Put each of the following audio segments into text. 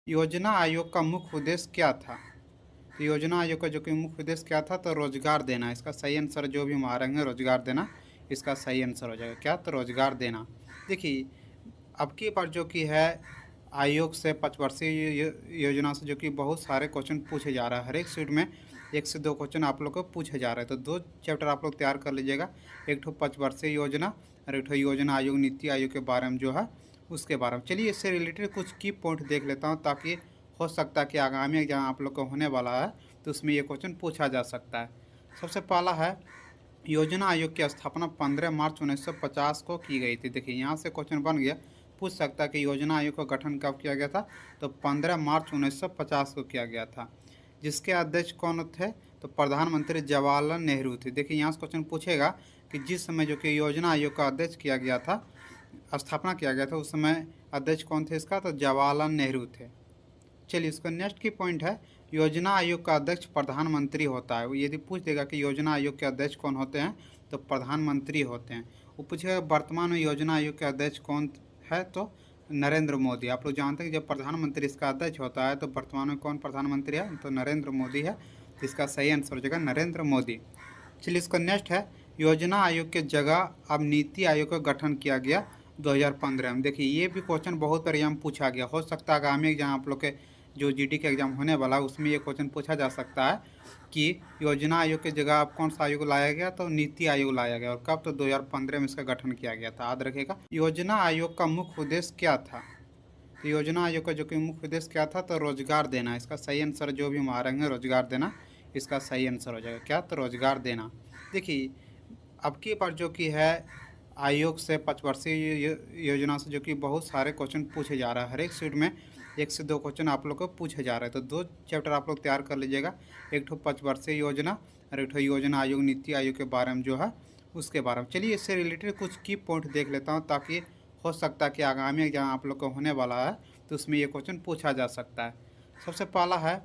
योजना आयोग का मुख्य उद्देश्य क्या था? तो योजना आयोग का जो कि मुख्य उद्देश्य क्या था, तो रोजगार देना। इसका सही आंसर जो भी मारेंगे रोजगार देना, इसका सही आंसर हो जाएगा क्या, तो रोजगार देना। देखिए अब की बार जो कि है आयोग से 5 वर्षीय योजना से जो कि बहुत सारे क्वेश्चन पूछे जा रहा है। हर एक सीट में 1 से 2 क्वेश्चन आप लोग को पूछे जा रहे हैं। तो 2 चैप्टर आप लोग तैयार कर लीजिएगा। एक ठो 5 वर्षीय योजना और एक ठो योजना आयोग, नीति आयोग के बारे में जो है उसके बारे में। चलिए इससे रिलेटेड कुछ की पॉइंट देख लेता हूँ, ताकि हो सकता है कि आगामी एग्जाम आप लोग को होने वाला है तो उसमें ये क्वेश्चन पूछा जा सकता है। सबसे पहला है, योजना आयोग की स्थापना 15 मार्च 1950 को की गई थी। देखिए यहाँ से क्वेश्चन बन गया, पूछ सकता है कि योजना आयोग का गठन कब किया गया था, तो 15 मार्च 1950 को किया गया था। जिसके अध्यक्ष कौन थे, तो प्रधानमंत्री जवाहरलाल नेहरू थे। देखिए यहाँ से क्वेश्चन पूछेगा कि जिस समय जो कि योजना आयोग का अध्यक्ष किया गया था, स्थापना किया गया था, उस समय अध्यक्ष कौन थे इसका, तो जवाहरलाल नेहरू थे। चलिए इसका नेक्स्ट की पॉइंट है, योजना आयोग का अध्यक्ष प्रधानमंत्री होता है। यदि पूछ देगा कि योजना आयोग के अध्यक्ष कौन होते हैं, तो प्रधानमंत्री होते हैं। वो पूछेगा वर्तमान में योजना आयोग के अध्यक्ष कौन है, तो नरेंद्र मोदी। आप लोग जानते हैं कि जब प्रधानमंत्री इसका अध्यक्ष होता है तो वर्तमान में कौन प्रधानमंत्री है, तो नरेंद्र मोदी है। इसका सही आंसर हो जाएगा नरेंद्र मोदी। चलिए इसका नेक्स्ट है, योजना आयोग के जगह अब नीति आयोग का गठन किया गया 2015 में। देखिए ये भी क्वेश्चन बहुत बार एग्जाम पूछा गया। हो सकता है आगामी एग्जाम आप लोग के जो जीडी का एग्जाम होने वाला है उसमें ये क्वेश्चन पूछा जा सकता है कि योजना आयोग की जगह अब कौन सा आयोग लाया गया, तो नीति आयोग लाया गया। और कब, तो 2015 में इसका गठन किया गया था, याद रखिएगा। योजना आयोग का मुख्य उद्देश्य क्या था, तो योजना आयोग का जो कि मुख्य उद्देश्य क्या था, तो रोजगार देना। इसका सही आंसर जो भी मारेंगे रोजगार देना, इसका सही आंसर हो जाएगा क्या, तो रोजगार देना। देखिए अब की बार जो कि है आयोग से 5 वर्षीय योजना से जो कि बहुत सारे क्वेश्चन पूछे जा रहा है। हर एक सीट में 1 से 2 क्वेश्चन आप लोग को पूछे जा रहे हैं। तो 2 चैप्टर आप लोग तैयार कर लीजिएगा। एक ठो 5 वर्षीय योजना और एक ठो योजना आयोग, नीति आयोग के बारे में जो है उसके बारे में। चलिए इससे रिलेटेड कुछ की पॉइंट देख लेता हूँ, ताकि हो सकता है कि आगामी एग्जाम आप लोग को होने वाला है तो उसमें ये क्वेश्चन पूछा जा सकता है। सबसे पहला है,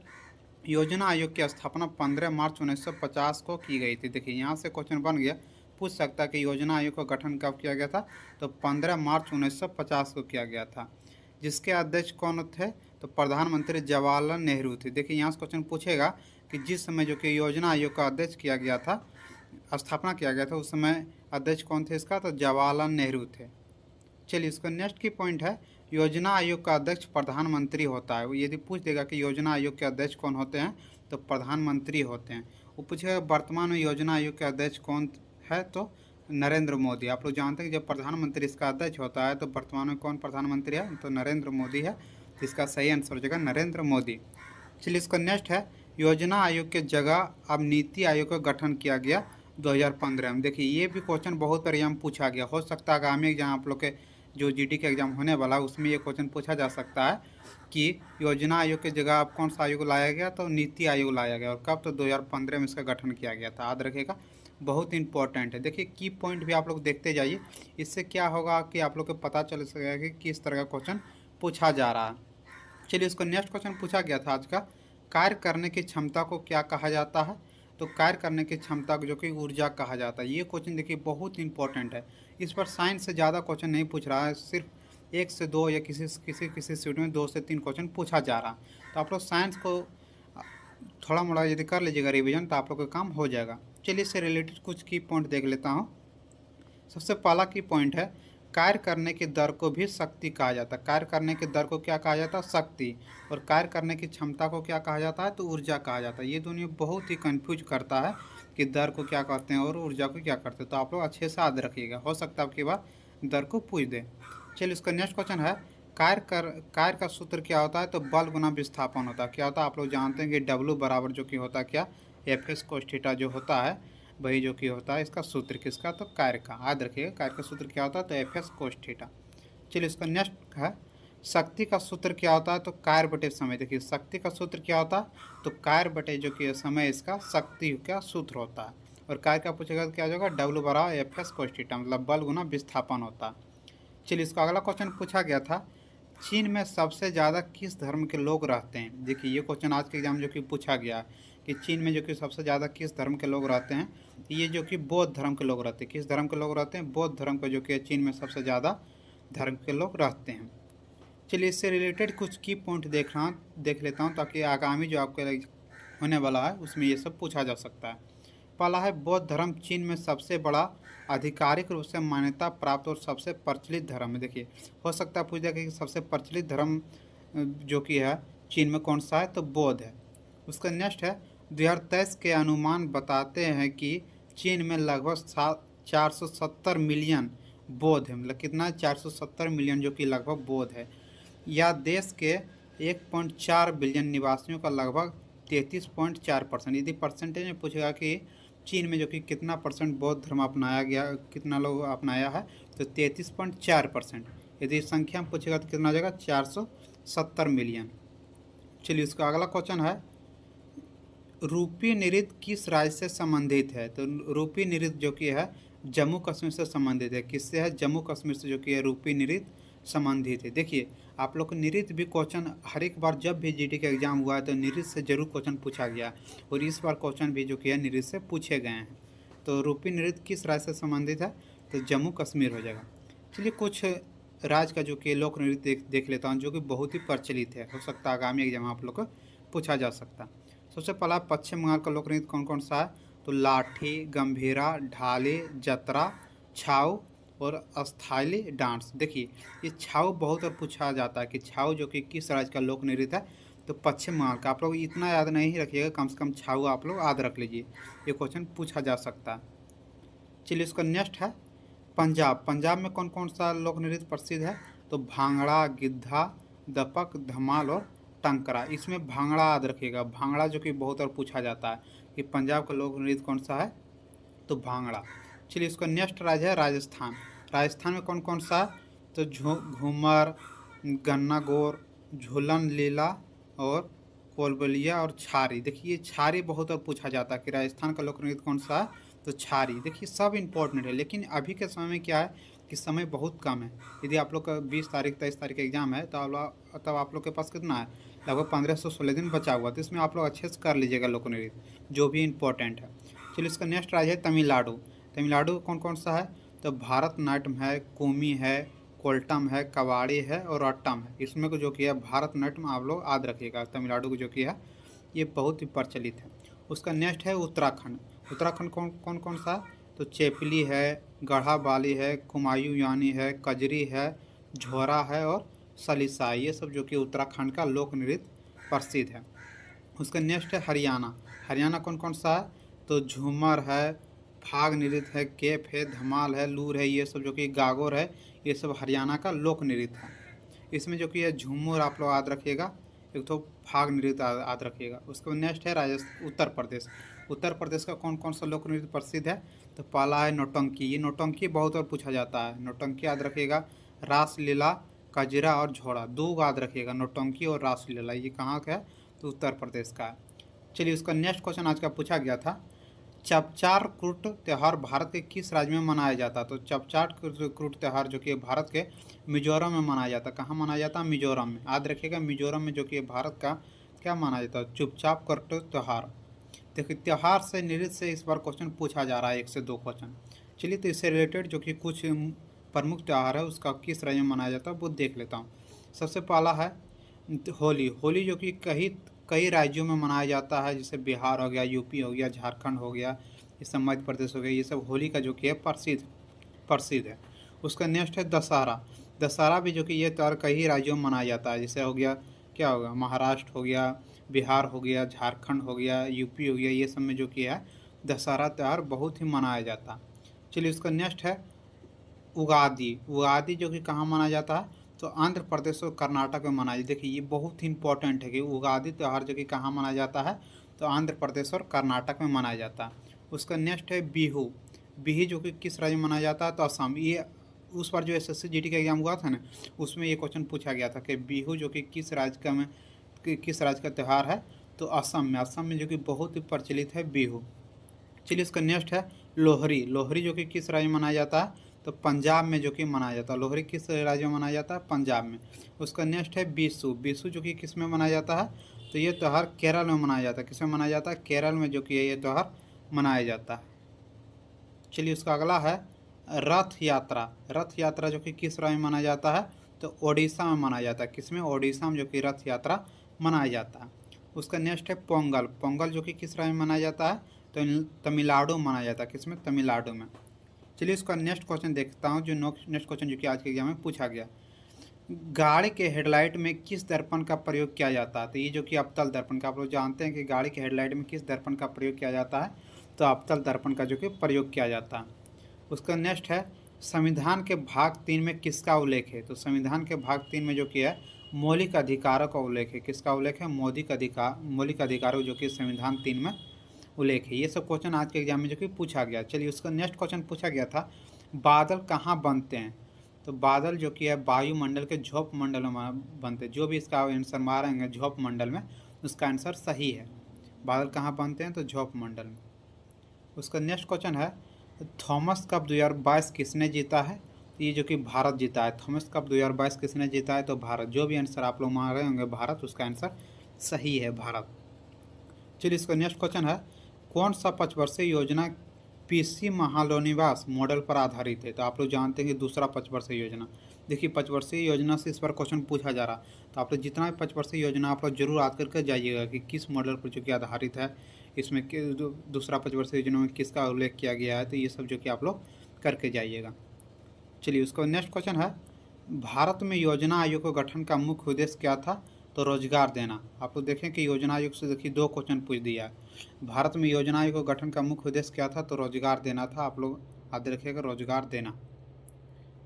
योजना आयोग की स्थापना 15 मार्च 1950 को की गई थी। देखिए यहाँ से क्वेश्चन बन गया, पूछ सकता है कि योजना आयोग का गठन कब किया गया था, तो 15 मार्च 1950 को किया गया था। जिसके अध्यक्ष कौन थे, तो प्रधानमंत्री जवाहरलाल नेहरू थे। देखिए यहाँ से क्वेश्चन पूछेगा कि जिस समय जो कि योजना आयोग का अध्यक्ष किया गया था, स्थापना किया गया था, उस समय अध्यक्ष कौन थे इसका, तो जवाहरलाल नेहरू थे। चलिए इसका नेक्स्ट की पॉइंट है, योजना आयोग का अध्यक्ष प्रधानमंत्री होता है। वो यदि पूछ देगा कि योजना आयोग के अध्यक्ष कौन होते हैं, तो प्रधानमंत्री होते हैं। वो पूछेगा वर्तमान में योजना आयोग के अध्यक्ष कौन है, तो नरेंद्र मोदी। आप लोग जानते हैं कि जब प्रधानमंत्री इसका अध्यक्ष होता है तो वर्तमान में कौन प्रधानमंत्री है, तो नरेंद्र मोदी है। इसका सही आंसर हो जाएगा नरेंद्र मोदी। चलिए इसका नेक्स्ट है, योजना आयोग के जगह अब नीति आयोग का गठन किया गया 2015 में। देखिए ये भी क्वेश्चन बहुत बार एग्जाम पूछा गया। हो सकता है आगामी एग्जाम आप लोग के जो जीडी का एग्जाम होने वाला है उसमें ये क्वेश्चन पूछा जा सकता है कि योजना आयोग की जगह अब कौन सा आयोग लाया गया, तो नीति आयोग लाया गया। और कब, तो 2015 में इसका गठन किया गया था, याद रखिएगा। बहुत इंपॉर्टेंट है। देखिए की पॉइंट भी आप लोग देखते जाइए, इससे क्या होगा कि आप लोग को पता चल सकेगा कि किस तरह का क्वेश्चन पूछा जा रहा है। चलिए इसको नेक्स्ट क्वेश्चन पूछा गया था आज का, कार्य करने की क्षमता को क्या कहा जाता है, तो कार्य करने की क्षमता को जो कि ऊर्जा कहा जाता है। ये क्वेश्चन देखिए बहुत इंपॉर्टेंट है। इस पर साइंस से ज़्यादा क्वेश्चन नहीं पूछ रहा है, सिर्फ 1 से 2 या किसी किसी किसी सीट में 2 से 3 क्वेश्चन पूछा जा रहा है। तो आप लोग साइंस को थोड़ा मोड़ा यदि कर लीजिएगा रिवीजन, तो आप लोग का काम हो जाएगा। चलिए इससे रिलेटेड कुछ की पॉइंट देख लेता हूँ। सबसे पहला की पॉइंट है, कार्य करने की दर को भी शक्ति कहा जाता है। कार्य करने की दर को क्या कहा जाता है, शक्ति। और कार्य करने की क्षमता को क्या कहा जाता है, तो ऊर्जा कहा जाता है। ये दोनों बहुत ही कंफ्यूज करता है कि दर को क्या कहते हैं और ऊर्जा को क्या करते हैं। तो आप लोग अच्छे से याद रखिएगा, हो सकता है आपकी बार दर को पूछ दे। चलिए इसका नेक्स्ट क्वेश्चन है, कार्य का सूत्र क्या होता है, तो बल गुना विस्थापन होता है। क्या होता है, आप लोग जानते हैं कि डब्ल्यू बराबर जो कि होता है क्या, एफ एस कोस थीटा जो होता है वही जो कि होता है इसका सूत्र किसका, तो कार्य का। याद रखिएगा कार्य का सूत्र क्या होता है, तो एफ एस कोस थीटा। चलिए इसका नेक्स्ट है, शक्ति का सूत्र क्या होता है, तो कार्य बटे समय। देखिए शक्ति का सूत्र क्या होता है, तो कार्य बटे जो कि समय इसका शक्ति का सूत्र होता है। और कार्य का पूछेगा तो क्या होगा, डब्ल्यू बराबर एफ एस कोस थीटा, मतलब बल गुना विस्थापन होता है। चलिए इसका अगला क्वेश्चन पूछा गया था, चीन में सबसे ज़्यादा किस धर्म के लोग रहते हैं। देखिए ये क्वेश्चन आज के एग्जाम जो कि पूछा गया कि चीन में जो कि सबसे ज़्यादा किस धर्म के लोग रहते हैं, ये जो कि बौद्ध धर्म के लोग रहते हैं। किस धर्म के लोग रहते हैं, बौद्ध धर्म के जो कि चीन में सबसे ज़्यादा धर्म के लोग रहते हैं। चलिए इससे रिलेटेड कुछ की पॉइंट देख लेता हूँ, ताकि आगामी जो आपके होने वाला है उसमें ये सब पूछा जा सकता है। पहला है, बौद्ध धर्म चीन में सबसे बड़ा आधिकारिक रूप से मान्यता प्राप्त और सबसे प्रचलित धर्म है। देखिए, हो सकता है पूछ जाए कि सबसे प्रचलित धर्म जो कि है चीन में कौन सा है, तो बौद्ध है। उसका नेक्स्ट है, 2023 के अनुमान बताते हैं कि चीन में लगभग 470 मिलियन बौद्ध है। मतलब कितना, 470 मिलियन, जो कि लगभग बौद्ध है। या देश के 1.4 बिलियन निवासियों का लगभग 33.4%। यदि परसेंटेज में पूछेगा कि चीन में जो कि कितना परसेंट बौद्ध धर्म अपनाया गया, कितना लोग अपनाया है, तो 33.4%। यदि संख्या में पूछेगा तो कितना आ जाएगा, 470 मिलियन। चलिए इसका अगला क्वेश्चन है, रूपी नृत्य किस राज्य से संबंधित है। तो रूपी नृत्य जो कि है जम्मू कश्मीर से संबंधित है। किससे है, जम्मू कश्मीर से जो कि है रूपी नृत्य संबंधित है। देखिए, आप लोग को नृत्य भी क्वेश्चन हर एक बार जब भी जीडी का एग्जाम हुआ है तो नृत्य से जरूर क्वेश्चन पूछा गया, और इस बार क्वेश्चन भी जो कि है नृत्य से पूछे गए हैं। तो रूपी नृत्य किस राज्य से संबंधित है, तो जम्मू कश्मीर हो जाएगा। चलिए कुछ राज्य का जो कि लोक नृत्य देख लेता हूँ, जो कि बहुत ही प्रचलित है, हो सकता है आगामी एग्जाम आप लोग को पूछा जा सकता। सबसे पहला, पश्चिम बंगाल का लोक नृत्य कौन कौन सा है, तो लाठी, गंभीरा, ढाले, जतरा, छाऊ और अस्थाई डांस। देखिए, ये छाऊ बहुत और पूछा जाता है कि छाऊ जो कि किस राज्य का लोक नृत्य है, तो पश्चिम बंगाल का। आप लोग इतना याद नहीं रखिएगा, कम से कम छाऊ आप लोग याद रख लीजिए, ये क्वेश्चन पूछा जा सकता है। चलिए इसका नेक्स्ट है, पंजाब। पंजाब में कौन कौन सा लोक नृत्य प्रसिद्ध है, तो भांगड़ा, गिद्धा, दपक, धमाल और टंकरा। इसमें भांगड़ा याद रखिएगा, भांगड़ा जो कि बहुत और पूछा जाता है कि पंजाब का लोक नृत्य कौन सा है, तो भांगड़ा। चलिए इसका नेक्स्ट राज्य है राजस्थान। राजस्थान में कौन कौन सा, तो घूमर, गन्ना गौर, झूलन लीला और कोलबलिया और छारी। देखिए छारी बहुत और पूछा जाता है कि राजस्थान का लोक नृत्य कौन सा है, तो छारी। देखिए सब इंपॉर्टेंट है, लेकिन अभी के समय में क्या है कि समय बहुत कम है। यदि आप लोग का 20 तारीख 23 तारीख का एग्जाम है, तब आप लोग के पास कितना है, लगभग 15 से 16 दिन बचा हुआ। तो इसमें आप लोग अच्छे से कर लीजिएगा लोक नृत्य, जो भी इंपॉर्टेंट है। चलिए इसका नेक्स्ट राज्य है तमिलनाडु। तमिलनाडु कौन कौन सा है, तो भारतनाट्यम है, कुमी है, कोल्टम है, कवाड़ी है और अट्टम है। इसमें को जो कि है भारतनाट्यम आप लोग याद रखिएगा, तमिलनाडु को जो कि है ये बहुत ही प्रचलित है। उसका नेक्स्ट है उत्तराखंड। उत्तराखंड कौन कौन सा, तो चेपली है, गढ़ा बाली है, कुमायूं यानी है, कजरी है, झोरा है और सलीसा। ये सब जो कि उत्तराखंड का लोक नृत्य प्रसिद्ध है। उसका नेक्स्ट है हरियाणा। हरियाणा कौन कौन सा है, तो झूमर है, फाग नृत्य है, केप है, धमाल है, लूर है, ये सब जो कि गागोर है, ये सब हरियाणा का लोक नृत्य है। इसमें जो कि है झूमर आप लोग याद रखिएगा, एक तो फाग नृत्य याद रखिएगा। उसके बाद नेक्स्ट है उत्तर प्रदेश। उत्तर प्रदेश का कौन कौन सा लोक नृत्य प्रसिद्ध है, तो पहला है नौटंकी। ये नौटंकी बहुत और पूछा जाता है, नौटंकी याद रखिएगा। रासलीला, कजरा और झोड़ा, दो याद रखिएगा, नौटंकी और रासलीला। ये कहाँ का है, तो उत्तर प्रदेश का है। चलिए उसका नेक्स्ट क्वेश्चन आज का पूछा गया था, चपचार कुट त्यौहार भारत के किस राज्य में मनाया जाता है। तो चपचार कुट त्यौहार जो कि भारत के मिजोरम में मनाया जाता है। कहाँ मनाया जाता है, मिजोरम में। याद रखिएगा, मिजोरम में जो कि भारत का क्या माना जाता है, चुपचाप कुट त्यौहार। देखिए त्यौहार से नृत्य से इस बार क्वेश्चन पूछा जा रहा है, 1 से 2 क्वेश्चन। चलिए तो इससे रिलेटेड जो कि कुछ प्रमुख त्यौहार है उसका किस राज्य में मनाया जाता है वो देख लेता हूँ। सबसे पहला है होली। होली जो कि कई राज्यों में मनाया जाता है, जैसे बिहार हो गया, यूपी हो गया, झारखंड हो गया, ये सब मध्य प्रदेश हो गया। ये सब होली का जो कि है प्रसिद्ध है। उसका नेक्स्ट है दशहरा। दशहरा भी जो कि ये त्यौहार कई राज्यों में मनाया जाता है, जैसे हो गया क्या होगा, महाराष्ट्र हो गया, बिहार हो गया, झारखंड हो गया, यूपी हो गया, ये सब में जो कि है दशहरा त्यौहार बहुत ही मनाया जाता है। चलिए उसका नेक्स्ट है उगादि। उगादि जो कि कहाँ मनाया जाता है, तो आंध्र प्रदेश और कर्नाटक में मनाया। देखिए ये बहुत ही इंपॉर्टेंट है कि उगादि त्यौहार जो कि कहाँ मनाया जाता है, तो आंध्र प्रदेश और कर्नाटक में मनाया जाता है। उसका नेक्स्ट है बिहू। बिहू जो कि किस राज्य में मनाया जाता है, तो असम। ये उस बार जो SSC GD का एग्जाम हुआ था ना, उसमें ये क्वेश्चन पूछा गया था कि बिहू जो कि किस राज्य का त्यौहार है, तो असम में। असम में जो कि बहुत ही प्रचलित है बिहू। चलिए इसका नेक्स्ट है लोहरी। लोहरी जो कि किस राज्य में मनाया जाता है, तो पंजाब में जो कि मनाया जाता है। लोहरी किस राज्य में मनाया जाता है, पंजाब में। उसका नेक्स्ट है बीसू। बीसू जो कि किस में मनाया जाता है, तो ये त्यौहार केरल में मनाया जाता है। किस में मनाया जाता है, केरल में जो कि ये त्यौहार मनाया जाता है। चलिए उसका अगला है रथ यात्रा। रथ यात्रा जो कि किस राज्य में मनाया जाता है, तो तो ओडिशा में मनाया जाता है। किसमें? ओडिशा में जो कि रथ यात्रा मनाया जाता है। उसका नेक्स्ट है पोंगल। पोंगल जो कि किस राज्य में मनाया जाता है? तो तमिलनाडु में मनाया जाता है। किसमें? तमिलनाडु में। चलिए इसका नेक्स्ट क्वेश्चन देखता हूँ, जो नेक्स्ट क्वेश्चन जो कि आज के एग्जाम में पूछा गया। गाड़ी के हेडलाइट में किस दर्पण का प्रयोग किया जाता है? तो ये जो कि अवतल दर्पण का, आप लोग जानते हैं कि गाड़ी के हेडलाइट में किस दर्पण का प्रयोग किया जाता है? तो अवतल दर्पण का जो कि प्रयोग किया जाता है। उसका नेक्स्ट है संविधान के भाग 3 में किसका उल्लेख है? तो संविधान के भाग 3 में जो कि है मौलिक अधिकारों का उल्लेख है। किसका उल्लेख है? मौलिक अधिकारों जो कि संविधान 3 में उल्लेख है। ये सब क्वेश्चन आज के एग्जाम में जो कि पूछा गया। चलिए उसका नेक्स्ट क्वेश्चन पूछा गया था, बादल कहाँ बनते हैं? तो बादल जो कि है वायुमंडल के झोंक मंडल में बनते हैं। जो भी इसका आंसर मारेंगे झोंक मंडल में, उसका आंसर सही है। बादल कहाँ बनते हैं? तो झोंक मंडल में। उसका नेक्स्ट क्वेश्चन है थॉमस कप 2022 किसने जीता है? ये जो कि भारत जीता है। थॉमस कप 2022 किसने जीता है? तो भारत। जो भी आंसर आप लोग मार रहे होंगे भारत, उसका आंसर सही है, भारत। चलिए इसका नेक्स्ट क्वेश्चन है कौन सा पंचवर्षीय योजना पीसी महालोनिवास मॉडल पर आधारित है? तो आप लोग जानते हैं कि दूसरा पंचवर्षीय योजना। देखिए पंचवर्षीय योजना से इस पर क्वेश्चन पूछा जा रहा, तो आप लोग जितना भी पंचवर्षीय योजना आप लोग जरूर याद करके जाइएगा कि किस मॉडल पर जो कि आधारित है, इसमें दूसरा पंचवर्षीय योजना में किसका उल्लेख किया गया है। तो ये सब जो कि आप लोग करके जाइएगा। चलिए उसका नेक्स्ट क्वेश्चन है भारत में योजना आयोग का गठन का मुख्य उद्देश्य क्या था? तो रोजगार देना। आप लोग देखें कि योजना आयोग से देखिए 2 क्वेश्चन पूछ दिया है। भारत में योजना आयोग का गठन का मुख्य उद्देश्य क्या था? तो रोजगार देना था। आप लोग याद रखिएगा, रोजगार देना।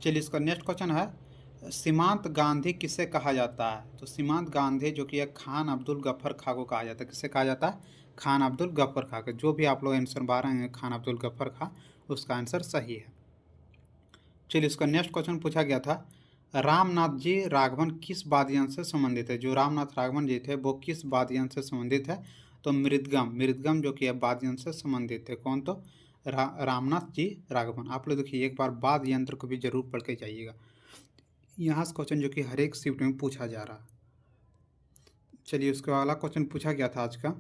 चलिए इसका नेक्स्ट क्वेश्चन है सीमांत गांधी किसे कहा जाता है? तो सीमांत गांधी जो कि है खान अब्दुल गफ्फर खां को कहा जाता है। किसे कहा जाता है? खान अब्दुल गफ्फर खां को। जो भी आप लोग आंसर बारह हैं खान अब्दुल गफ्फर खां, उसका आंसर सही है। चलिए इसका नेक्स्ट क्वेश्चन पूछा गया था रामनाथ जी राघवन किस वाद्य यंत्र से संबंधित है? जो रामनाथ राघवन जी थे वो किस वाद्य यंत्र से संबंधित है? तो मृदगम। मृदगम जो कि है वाद्य यंत्र से संबंधित है। कौन? तो रामनाथ जी राघवन। आप लोग देखिए एक बार वाद्य यंत्र को भी जरूर पढ़ के जाइएगा। यहाँ से क्वेश्चन जो कि हर एक शिफ्ट में पूछा जा रहा। चलिए उसके अगला क्वेश्चन पूछा गया था आज का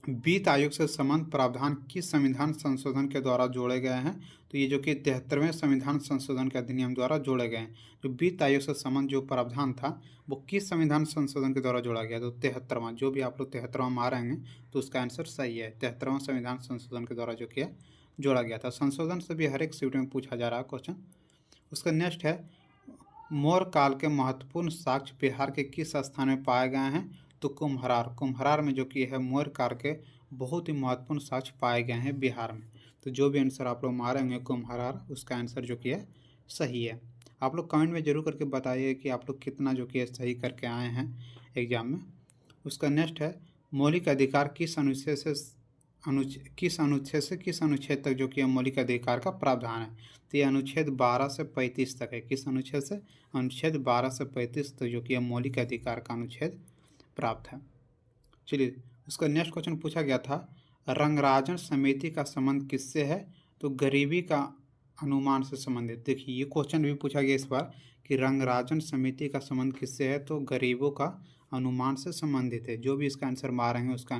वित्त आयोग से संबंध प्रावधान किस संविधान संशोधन के द्वारा जोड़े गए हैं? तो ये जो कि 73वें संविधान संशोधन के अधिनियम द्वारा जोड़े गए हैं। जो वित्त आयोग से संबंध जो प्रावधान था वो किस संविधान संशोधन के द्वारा जोड़ा गया? तो 73वां। जो भी आप लोग 73वां मारेंगे तो उसका आंसर सही है। 73वां संविधान संशोधन के द्वारा जो कि जोड़ा गया था। संशोधन से भी हर एक शिफ्ट में पूछा जा रहा है क्वेश्चन। उसका नेक्स्ट है मौर्य काल के महत्वपूर्ण साक्ष्य बिहार के किस स्थान में पाए गए हैं? तो कुम्हरार। कुम्हरार में जो कि है मौर्य काल के बहुत ही महत्वपूर्ण साक्ष्य पाए गए हैं बिहार में। तो जो भी आंसर आप लोग मारेंगे कुम्हरार, उसका आंसर जो कि है सही है। आप लोग कमेंट में जरूर करके बताइए कि आप लोग कितना जो कि है सही करके आए हैं एग्जाम में। उसका नेक्स्ट है मौलिक अधिकार किस अनुच्छेद से किस अनुच्छेद तक जो कि मौलिक अधिकार का प्रावधान है? तो ये अनुच्छेद 12 से 35 तक है। किस अनुच्छेद से? अनुच्छेद 12 से 35 तक जो कि मौलिक अधिकार का अनुच्छेद प्राप्त है। चलिए उसका नेक्स्ट क्वेश्चन पूछा गया था रंगराजन समिति का संबंध किससे है? तो गरीबी का अनुमान से संबंधित। देखिए ये क्वेश्चन भी पूछा गया इस बार कि रंगराजन समिति का संबंध किससे है? तो गरीबों का अनुमान से संबंधित है। जो भी इसका आंसर मारेंगे उसका आंसर